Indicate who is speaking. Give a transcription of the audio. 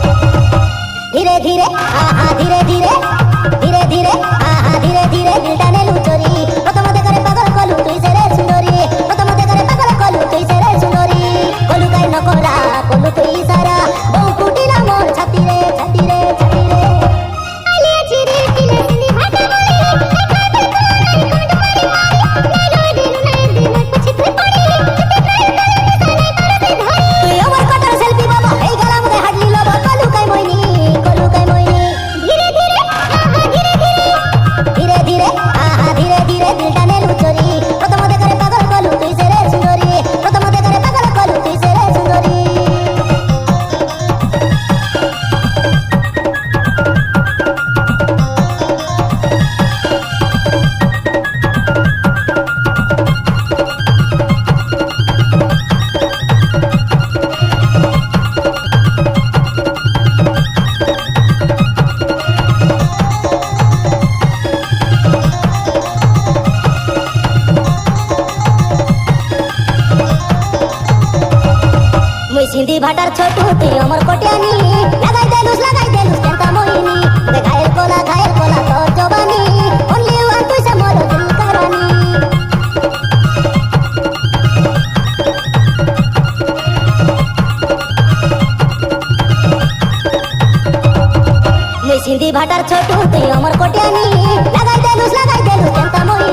Speaker 1: धीरे धीरे आहा धीरे धीरे धीरे धीरे आहा धीरे धीरे दिलटा नेलु चोरी प्रथम देखरे पागल कलु तुई से रे सुंदरी प्रथम देखरे पागल कलु तुई से रे सुंदरी कलु काई न कोला कलु तुई सारा बहु फुटिला मोर छाती रे छाती रे छाती रे आले चिरे किले सिनी भाटा बोली खाते कोलाई कोड मारी मारी दिल दिल कुछ थे पड़ी तुई अमर कटर सेल्फी बाबा हे गला मुदे हाडली लब कलु काई मोइनी दिलटा नेलु चोरी प्रथम देखरे पागल कलु तुई से रे सुंदरी प्रथम देखरे पागल कलु तुई से रे सुंदरी सिंधी भाटार छोटू तुई अमर कोट्यानी लगाई देलुस केंता मोहिनी ते घायल कोला तो जवानी ओनली वन पैसा मोर दिल करानी मुई सिंधी भाटार छोटू तुई अमर कोट्यानी लगाई देलुस केंता मोहिनी